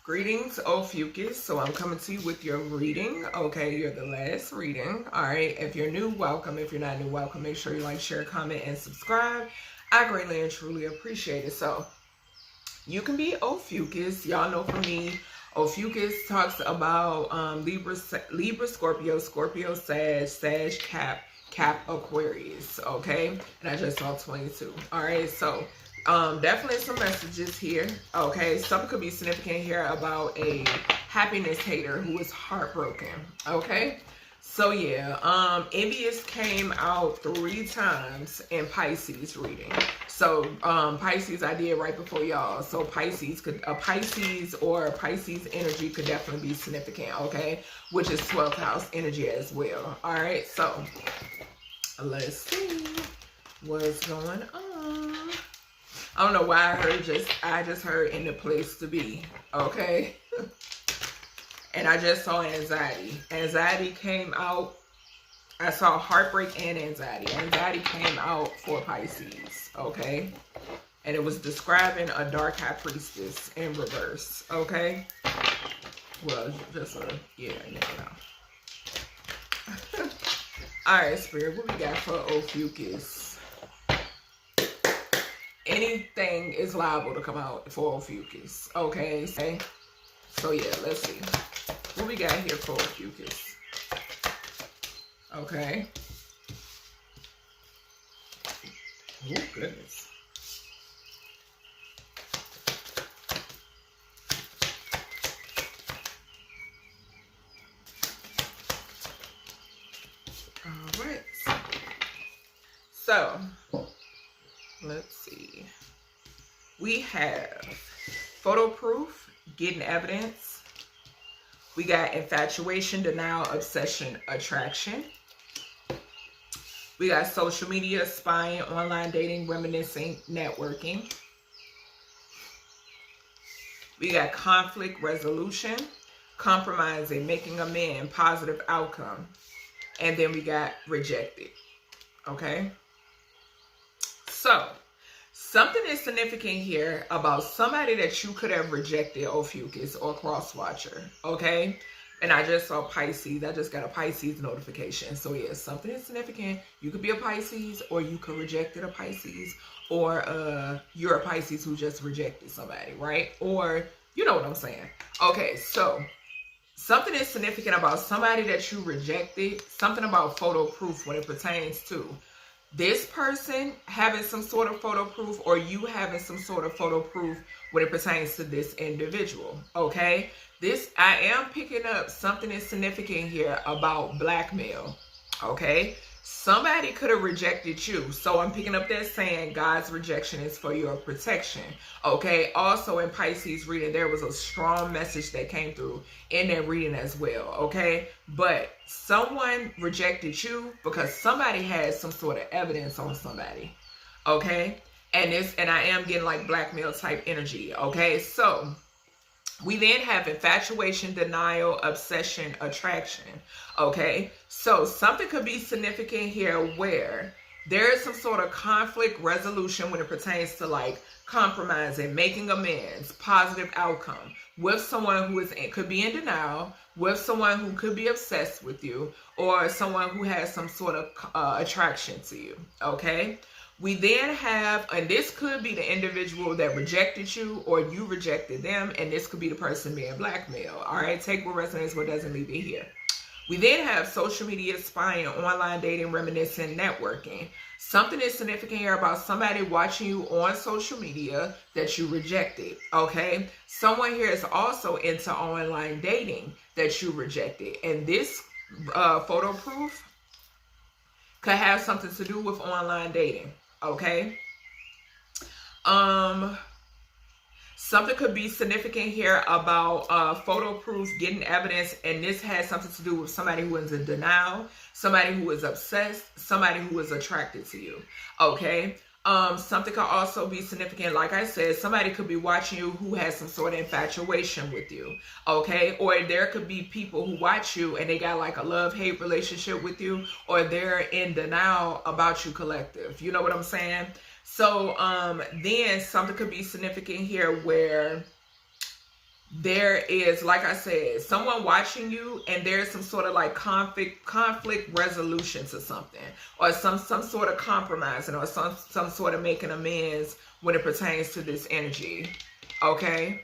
Greetings, ophiuchus. So I'm coming to you with your reading. Okay, you're the last reading. All right, if you're new, welcome. If you're not new, welcome. Make sure you like, share, comment, and subscribe. I greatly and truly appreciate it. So you can be ophiuchus. Y'all know for me, ophiuchus talks about Libra, Scorpio, Sag, Cap, Aquarius. Okay, and I just saw 22. All right, so definitely some messages here. Okay, something could be significant here about a happiness hater who is heartbroken. Okay, so yeah, envious came out 3 times in Pisces reading. So Pisces I did right before y'all. So Pisces or Pisces energy could definitely be significant. Okay, which is 12th house energy as well. All right, so let's see what's going on. I don't know why I just heard in the place to be, okay? And I just saw anxiety. Anxiety came out. I saw heartbreak and anxiety. Anxiety came out for Pisces, okay? And it was describing a dark high priestess in reverse, okay? Well, just yeah, you know. All right, Spirit, what we got for ophiuchus? Anything is liable to come out for ophiuchus. Okay, so yeah, let's see what we got here for ophiuchus. Okay. Oh goodness. All right. So let's see. We have photo proof, getting evidence. We got infatuation, denial, obsession, attraction. We got social media, spying, online dating, reminiscing, networking. We got conflict resolution, compromising, making amends, positive outcome. And then we got rejected. Okay? So, something is significant here about somebody that you could have rejected, ophiuchus or cross-watcher, okay? And I just saw Pisces. I just got a Pisces notification. So, yeah, something is significant. You could be a Pisces, or you could reject a Pisces, or you're a Pisces who just rejected somebody, right? Or, you know what I'm saying. Okay, so something is significant about somebody that you rejected, something about photo proof when it pertains to this person having some sort of photo proof, or you having some sort of photo proof when it pertains to this individual, okay? I am picking up something is significant here about blackmail, okay? Somebody could have rejected you. So I'm picking up that saying God's rejection is for your protection, okay? Also in Pisces reading, there was a strong message that came through in that reading as well, okay? But someone rejected you because somebody has some sort of evidence on somebody, okay? And I am getting like blackmail type energy, okay? So we then have infatuation, denial, obsession, attraction, okay? So something could be significant here where there is some sort of conflict resolution when it pertains to like compromising, making amends, positive outcome with someone who could be in denial, with someone who could be obsessed with you, or someone who has some sort of attraction to you, okay? We then have, and this could be the individual that rejected you, or you rejected them, and this could be the person being blackmailed. All right, take what resonates, what doesn't, leave it here. We then have social media, spying, online dating, reminiscing, networking. Something is significant here about somebody watching you on social media that you rejected, okay? Someone here is also into online dating that you rejected, and this photo proof could have something to do with online dating. Okay. Something could be significant here about photo proof, getting evidence, and this has something to do with somebody who is in denial, somebody who is obsessed, somebody who is attracted to you. Okay. Something could also be significant, like I said, somebody could be watching you who has some sort of infatuation with you, okay? Or there could be people who watch you and they got like a love-hate relationship with you, or they're in denial about you collective. You know what I'm saying? So then something could be significant here where there is, like I said, someone watching you, and there's some sort of like conflict resolution to something, or some sort of compromising, or some sort of making amends when it pertains to this energy. Okay.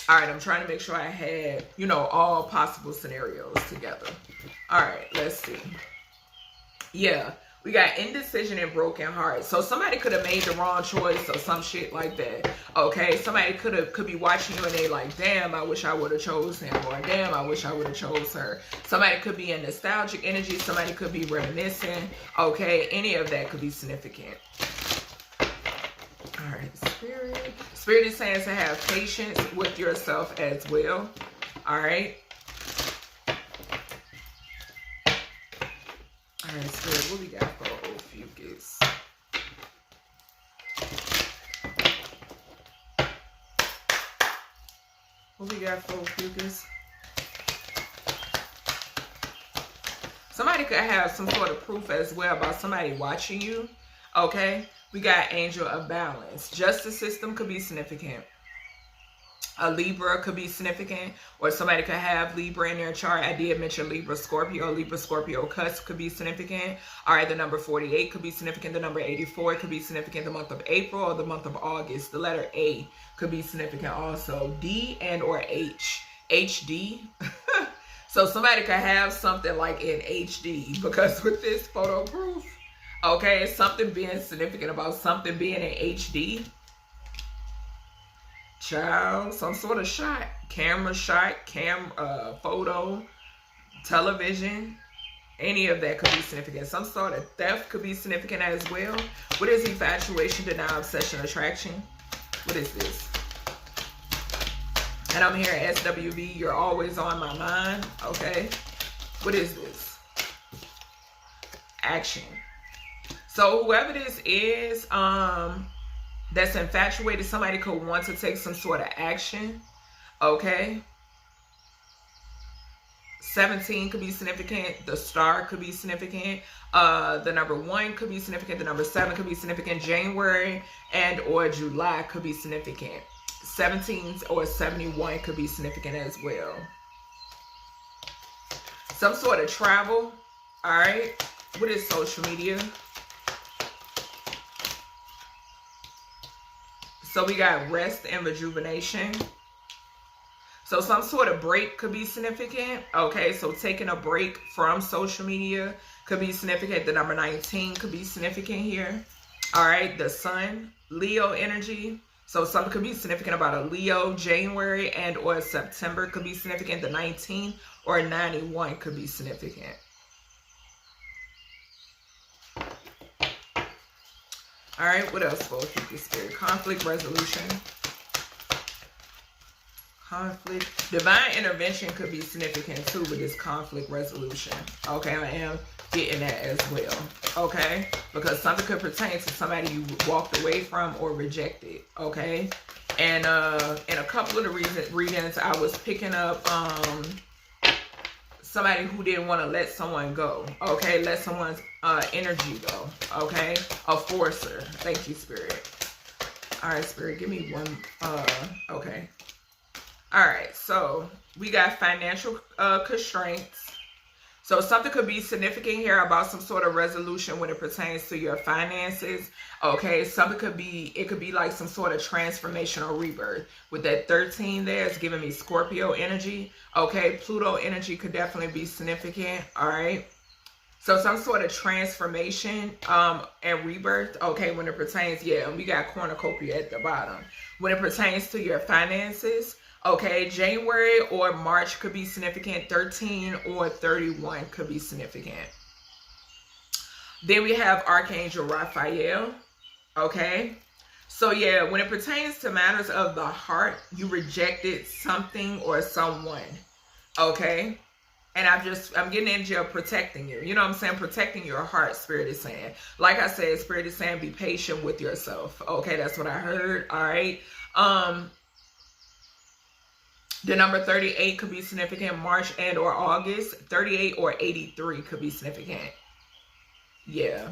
All right. I'm trying to make sure I had, you know, all possible scenarios together. All right. Let's see. Yeah. We got indecision and broken heart. So somebody could have made the wrong choice or some shit like that. Okay, somebody could be watching you and they like, damn, I wish I would have chose him, or damn, I wish I would have chose her. Somebody could be in nostalgic energy. Somebody could be reminiscing. Okay, any of that could be significant. All right, Spirit. Spirit is saying to have patience with yourself as well. All right. All right, Spirit, what we got for ophiuchus? What we got for ophiuchus? Somebody could have some sort of proof as well about somebody watching you. Okay, we got angel of balance. Justice system could be significant. A Libra could be significant, or somebody could have Libra in their chart. I did mention Libra, Scorpio cusp could be significant. All right, the number 48 could be significant. The number 84 could be significant. The month of April or the month of August. The letter A could be significant also. D and or H. HD. So somebody could have something like in HD, because with this photo proof, okay, something being significant about something being in HD. Child, some sort of shot, photo, television, any of that could be significant. Some sort of theft could be significant as well. What is infatuation, denial, obsession, attraction? What is this? And I'm here at SWV. You're always on my mind. Okay. What is this? Action. So whoever this is, that's infatuated, somebody could want to take some sort of action. Okay. 17 could be significant. The star could be significant. The number 1 could be significant. The number 7 could be significant. January and or July could be significant. 17 or 71 could be significant as well. Some sort of travel. All right. What is social media? So we got rest and rejuvenation. So some sort of break could be significant. Okay, so taking a break from social media could be significant. The number 19 could be significant here. All right, the sun, Leo energy. So something could be significant about a Leo. January and or September could be significant. The 19 or 91 could be significant. All right, what else for ophiuchus spirit? Conflict resolution. Conflict. Divine intervention could be significant too with this conflict resolution. Okay, I am getting that as well. Okay, because something could pertain to somebody you walked away from or rejected. Okay, and in a couple of the readings, I was picking up somebody who didn't want to let someone go. Okay, let someone's energy go. Okay, a forcer. Thank you, Spirit. All right, Spirit, give me one. Okay. All right, so we got financial constraints. So something could be significant here about some sort of resolution when it pertains to your finances. Okay, something could be, it could be like some sort of transformation or rebirth. With that 13 there, it's giving me Scorpio energy. Okay, Pluto energy could definitely be significant. All right. So some sort of transformation and rebirth. Okay, when it pertains, yeah, and we got cornucopia at the bottom. When it pertains to your finances, okay, January or March could be significant. 13 or 31 could be significant. Then we have Archangel Raphael. Okay. So yeah, when it pertains to matters of the heart, you rejected something or someone. Okay. And I'm getting into protecting you. You know what I'm saying? Protecting your heart, Spirit is saying. Like I said, Spirit is saying be patient with yourself. Okay, that's what I heard. All right. The number 38 could be significant. March and or August. 38 or 83 could be significant. Yeah.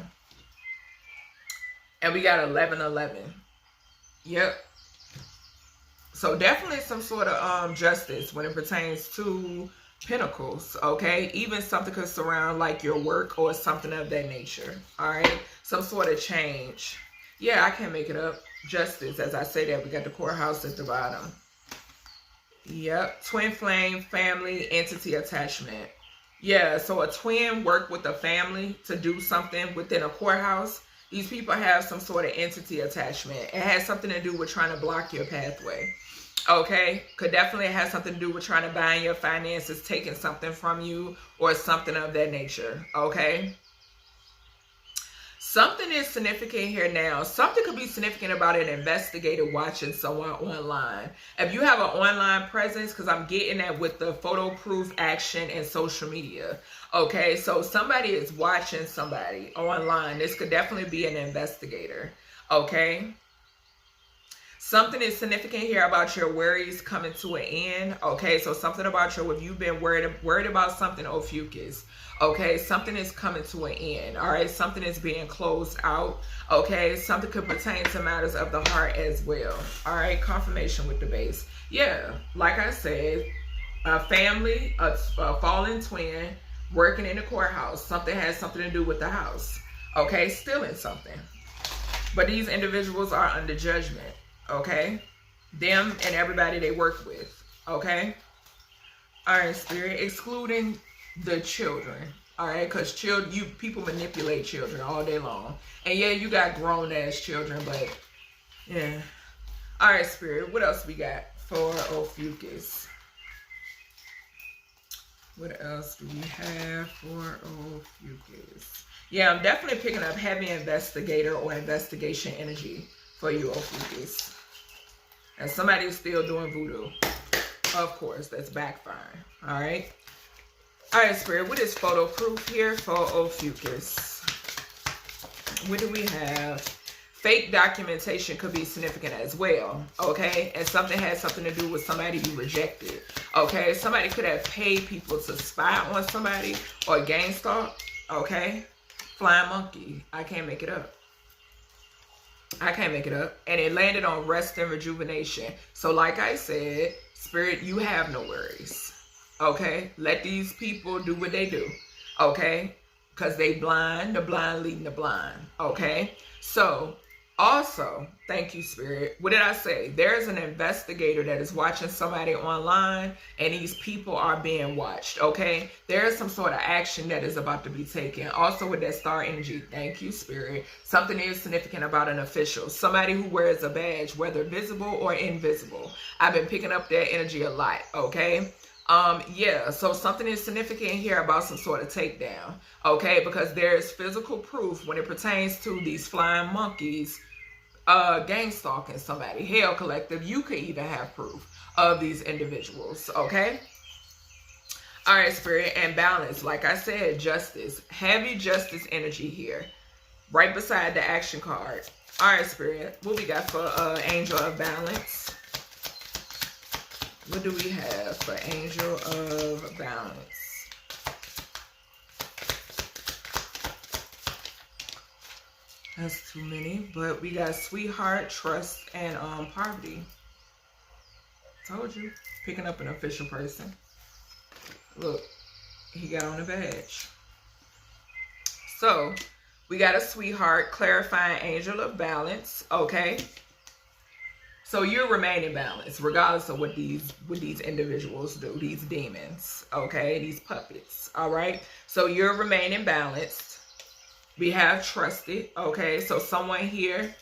And we got 1111. Yep. So definitely some sort of justice when it pertains to Pentacles, okay? Even something could surround like your work or something of that nature, all right? Some sort of change. Yeah, I can't make it up. Justice, as I say that, we got the courthouse at the bottom. Yep, twin flame, family, entity attachment. Yeah, so a twin work with a family to do something within a courthouse. These people have some sort of entity attachment. It has something to do with trying to block your pathway. Okay, could definitely have something to do with trying to bind your finances, taking something from you, or something of that nature. Okay, something is significant here now. Something could be significant about an investigator watching someone online. If you have an online presence, because I'm getting that with the photo proof action and social media. Okay, so somebody is watching somebody online. This could definitely be an investigator. Okay. Something is significant here about your worries coming to an end. Okay, so something about if you've been worried about something, ophiuchus. Okay, something is coming to an end. All right, something is being closed out. Okay, something could pertain to matters of the heart as well. All right, confirmation with the base. Yeah, like I said, a family, a fallen twin, working in the courthouse. Something has something to do with the house. Okay, stealing something. But these individuals are under judgment. Okay, them and everybody they work with. Okay, all right, Spirit, excluding the children. All right, because people manipulate children all day long, and yeah, you got grown ass children, but yeah. All right, Spirit, what else we got for ophiuchus? What else do we have for ophiuchus? Yeah, I'm definitely picking up heavy investigator or investigation energy for you, ophiuchus. And somebody's still doing voodoo. Of course, that's backfiring. All right. All right, Spirit, what is photo proof here for ophiuchus? What do we have? Fake documentation could be significant as well. Okay. And something has something to do with somebody you rejected. Okay. Somebody could have paid people to spy on somebody or gang stalk. Okay. Flying monkey. I can't make it up. I can't make it up. And it landed on rest and rejuvenation. So like I said, Spirit, you have no worries. Okay? Let these people do what they do. Okay? Because they blind, the blind leading the blind. Okay? So, also, thank you, Spirit. What did I say? There's an investigator that is watching somebody online, and these people are being watched, okay? There's some sort of action that is about to be taken. Also, with that star energy, thank you, Spirit. Something is significant about an official. Somebody who wears a badge, whether visible or invisible. I've been picking up that energy a lot, okay? Yeah, so something is significant here about some sort of takedown, okay? Because there's physical proof when it pertains to these flying monkeys, gang stalking somebody. Hell Collective, you could even have proof of these individuals, okay? All right, Spirit, and balance. Like I said, justice. Heavy justice energy here, right beside the action card. All right, Spirit, what we got for Angel of Balance? What do we have for Angel of Balance? That's too many, but we got sweetheart, trust, and poverty. Told you, picking up an official person. Look, he got on a badge. So we got a sweeheart, clarifying Angel of Balance. Okay. So you're remaining balanced, regardless of what these individuals do, these demons, okay, these puppets, all right? So you're remaining balanced. We have trusted, okay? So someone here,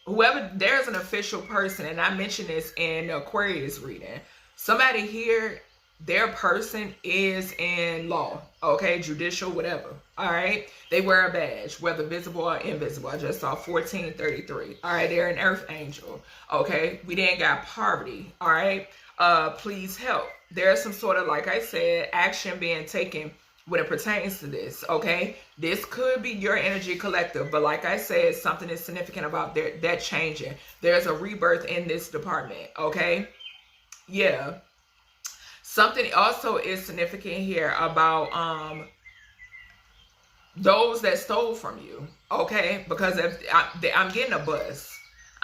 whoever, there's an official person, and I mentioned this in the Aquarius reading. Somebody here, their person is in law, okay, judicial, whatever, all right? They wear a badge, whether visible or invisible. I just saw 1433. All right, they're an earth angel, okay? We then got poverty, all right? Please help. There's some sort of, like I said, action being taken when it pertains to this, okay? This could be your energy collective, but like I said, something is significant about that changing. There's a rebirth in this department, okay? Yeah. Something also is significant here about those that stole from you, okay? Because if I'm getting a bus.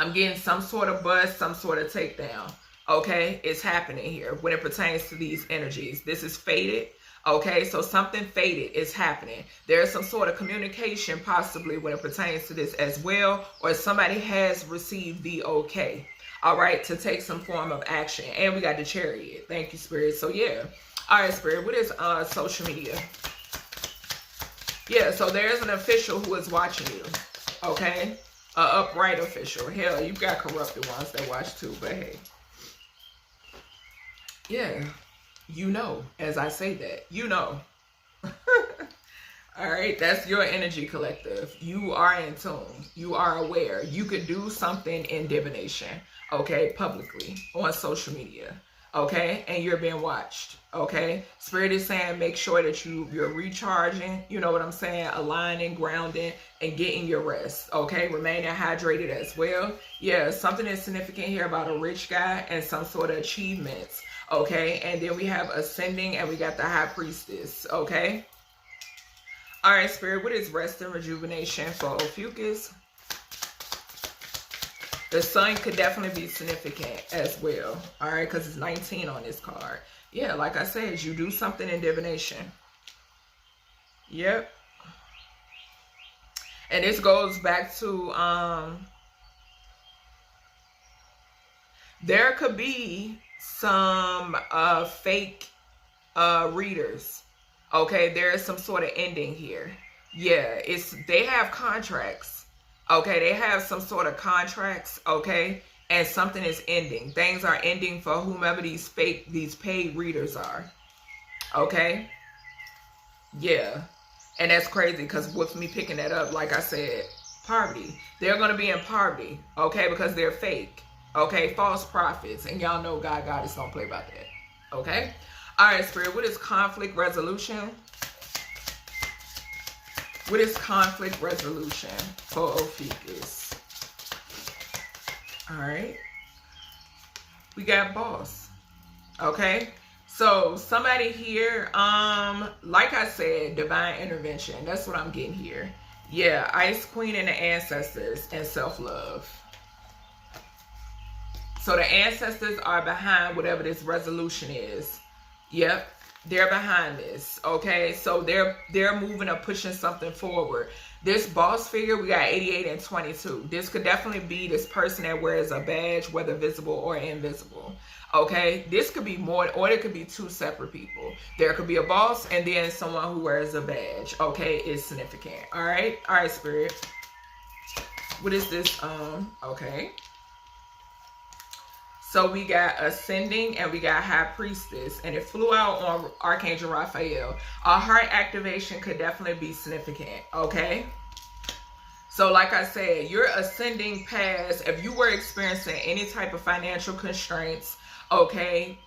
I'm getting some sort of bust, some sort of takedown. Okay, it's happening here when it pertains to these energies. This is fated. Okay, so something fated is happening. There's some sort of communication possibly when it pertains to this as well, or somebody has received the okay, all right, to take some form of action. And we got the Chariot. Thank you, Spirit. So yeah, all right, Spirit, what is social media? Yeah, so there's an official who is watching you, okay, an upright official. Hell, you've got corrupted ones that watch too, but hey, yeah. You know, as I say that, you know. All right, that's your energy collective. You are in tune. You are aware. You could do something in divination, okay, publicly on social media, okay, and you're being watched, okay. Spirit is saying make sure that you're recharging, you know what I'm saying, aligning, grounding, and getting your rest, okay, remaining hydrated as well. Yeah, something is significant here about a rich guy and some sort of achievements. Okay, and then we have ascending and we got the high priestess, okay? All right, Spirit, what is rest and rejuvenation for ophiuchus? The sun could definitely be significant as well, all right, because it's 19 on this card. Yeah, like I said, you do something in divination. Yep. And this goes back to, there could be some fake readers, okay. There is some sort of ending here. Yeah, they have contracts, okay. They have some sort of contracts, okay, and something is ending. Things are ending for whomever these paid readers are, okay. Yeah, and that's crazy because with me picking that up, like I said, poverty. They're going to be in poverty, okay, because they're fake. Okay, false prophets, and y'all know God is don't play about that. Okay, all right, Spirit. What is conflict resolution? What is conflict resolution for ophiuchus? All right, we got boss. Okay, so somebody here, like I said, divine intervention. That's what I'm getting here. Yeah, Ice Queen and the ancestors and self-love. So the ancestors are behind whatever this resolution is. Yep, they're behind this. Okay, so they're moving or pushing something forward. This boss figure, we got 88 and 22. This could definitely be this person that wears a badge, whether visible or invisible. Okay, this could be more, or it could be two separate people. There could be a boss and then someone who wears a badge. Okay, is significant. All right, Spirit. What is this? Okay. So we got ascending and we got high priestess, and it flew out on Archangel Raphael. A heart activation could definitely be significant, okay? So like I said, you're ascending past, if you were experiencing any type of financial constraints, okay,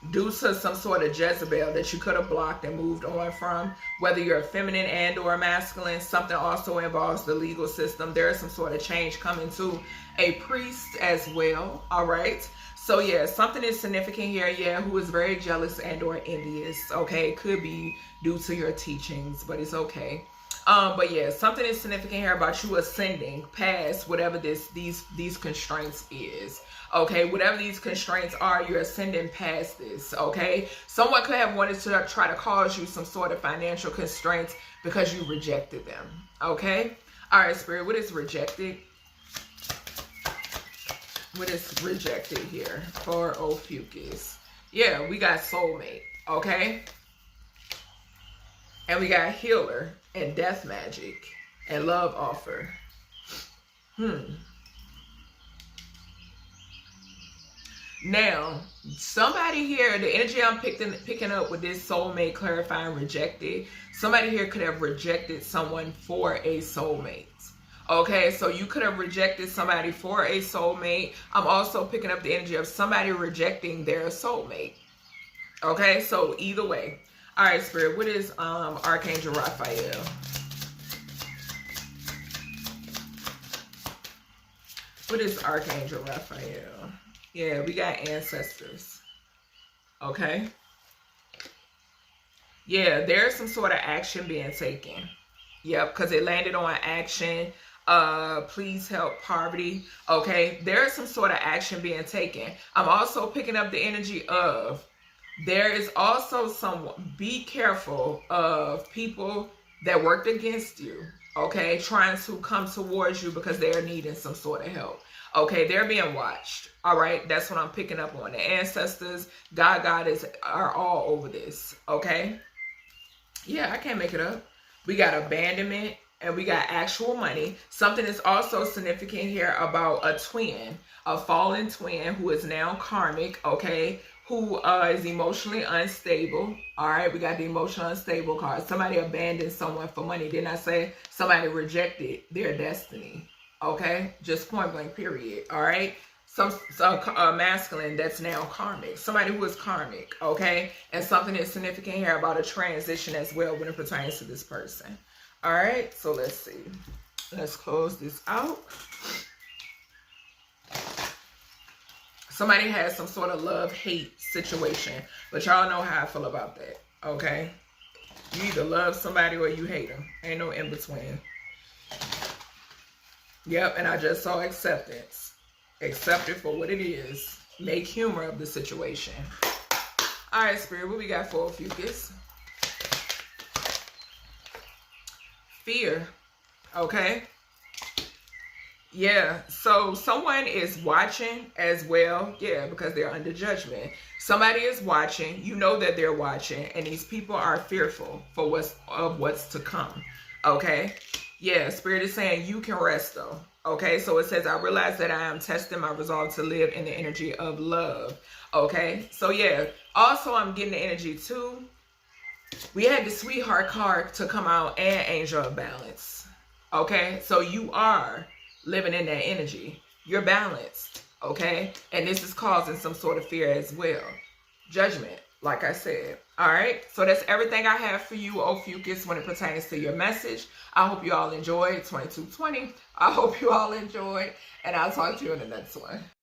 due to some sort of Jezebel that you could have blocked and moved on from, whether you're a feminine and or masculine, something also involves the legal system. There is some sort of change coming to a priest as well, all right? So yeah, something is significant here, yeah, who is very jealous and or envious, okay? Could be due to your teachings, but it's okay. But yeah, something is significant here about you ascending past whatever these constraints is. Okay, whatever these constraints are, you're ascending past this, okay? Someone could have wanted to try to cause you some sort of financial constraints because you rejected them, okay? All right, Spirit, what is rejected? What is rejected here for ophiuchus? Yeah, we got soulmate, okay? And we got healer and death magic and love offer. Now, somebody here, the energy I'm picking up with this soulmate clarifying rejected, somebody here could have rejected someone for a soulmate. Okay, so you could have rejected somebody for a soulmate. I'm also picking up the energy of somebody rejecting their soulmate. Okay, so either way. All right, Spirit, what is Archangel Raphael? What is Archangel Raphael? Yeah, we got ancestors. Okay. Yeah, there's some sort of action being taken. Yep, because it landed on action. please help poverty. Okay, there is some sort of action being taken. I'm also picking up the energy of, there is also some, be careful of people that worked against you, okay, trying to come towards you because they're needing some sort of help. Okay, they're being watched. All right, that's what I'm picking up on. The ancestors, God, are all over this. Okay, yeah, I can't make it up. We got abandonment and we got actual money. Something is also significant here about a twin, a fallen twin who is now karmic, okay, who is emotionally unstable. All right, we got the emotionally unstable card. Somebody abandoned someone for money. Didn't I say somebody rejected their destiny? Okay, just point blank, period. All right, some masculine that's now karmic, somebody who is karmic. Okay, and something is significant here about a transition as well when it pertains to this person. All right, so let's see. Let's close this out. Somebody has some sort of love-hate situation, but y'all know how I feel about that, okay? You either love somebody or you hate them. Ain't no in-between. Yep, and I just saw acceptance. Accept it for what it is. Make humor of the situation. All right, Spirit, what we got for ophiuchus? Fear, okay? Yeah, so someone is watching as well. Yeah, because they're under judgment. Somebody is watching. You know that they're watching, and these people are fearful for what's to come. Okay? Yeah, Spirit is saying you can rest though. Okay, so it says, I realize that I am testing my resolve to live in the energy of love. Okay, so yeah, also I'm getting the energy too. We had the sweetheart card to come out and angel of balance. Okay, so you are living in that energy. You're balanced, okay? And this is causing some sort of fear as well. Judgment, like I said. All right, so that's everything I have for you, ophiuchus, when it pertains to your message. I hope you all enjoyed 2220. I hope you all enjoyed, and I'll talk to you in the next one.